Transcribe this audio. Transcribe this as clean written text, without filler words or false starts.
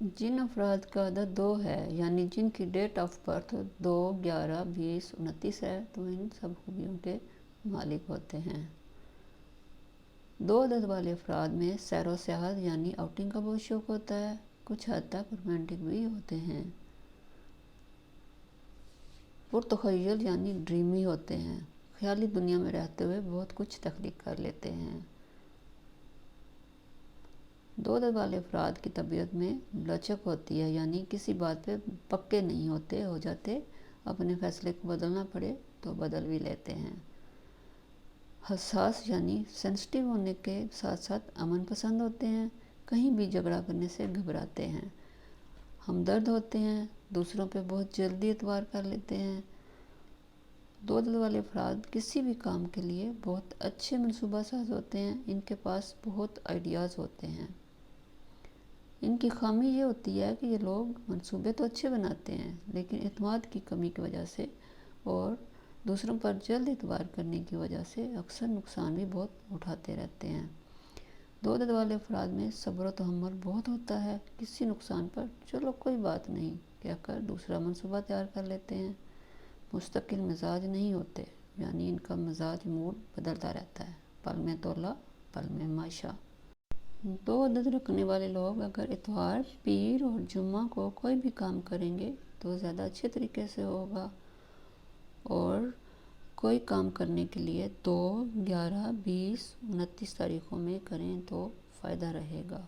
جن افراد کا عدد 2 ہے، یعنی جن کی ڈیٹ آف برتھ 2، 11، 20، 29 ہے، تو ان سب خوبیوں کے مالک ہوتے ہیں۔ 2 عدد والے افراد میں سیر و سیاحت یعنی آؤٹنگ کا بہت شوق ہوتا ہے، کچھ حد تک رومانٹک بھی ہوتے ہیں۔ پرتخیل یعنی ڈریمی ہوتے ہیں، خیالی دنیا میں رہتے ہوئے بہت کچھ تخلیق کر لیتے ہیں۔ 2 عدد والے افراد کی طبیعت میں لچک ہوتی ہے، یعنی کسی بات پہ پکے نہیں ہو جاتے، اپنے فیصلے کو بدلنا پڑے تو بدل بھی لیتے ہیں۔ حساس یعنی سینسٹیو ہونے کے ساتھ ساتھ امن پسند ہوتے ہیں، کہیں بھی جھگڑا کرنے سے گھبراتے ہیں۔ ہمدرد ہوتے ہیں، دوسروں پہ بہت جلدی اعتبار کر لیتے ہیں۔ 2 عدد والے افراد کسی بھی کام کے لیے بہت اچھے منصوبہ ساز ہوتے ہیں، ان کے پاس بہت آئیڈیاز ہوتے ہیں۔ ان کی خامی یہ ہوتی ہے کہ یہ لوگ منصوبے تو اچھے بناتے ہیں، لیکن اعتماد کی کمی کی وجہ سے اور دوسروں پر جلد اعتبار کرنے کی وجہ سے اکثر نقصان بھی بہت اٹھاتے رہتے ہیں۔ 2 عدد والے افراد میں صبر و تحمل بہت ہوتا ہے، کسی نقصان پر چلو کوئی بات نہیں کہہ کر دوسرا منصوبہ تیار کر لیتے ہیں۔ مستقل مزاج نہیں ہوتے، یعنی ان کا مزاج موڈ بدلتا رہتا ہے، پل میں تولا پل میں ماشا۔ 2 عدد رکھنے والے لوگ اگر اتوار، پیر اور جمعہ کو کوئی بھی کام کریں گے تو زیادہ اچھے طریقے سے ہوگا، اور کوئی کام کرنے کے لیے 2، 11، 20، 29 تاریخوں میں کریں تو فائدہ رہے گا۔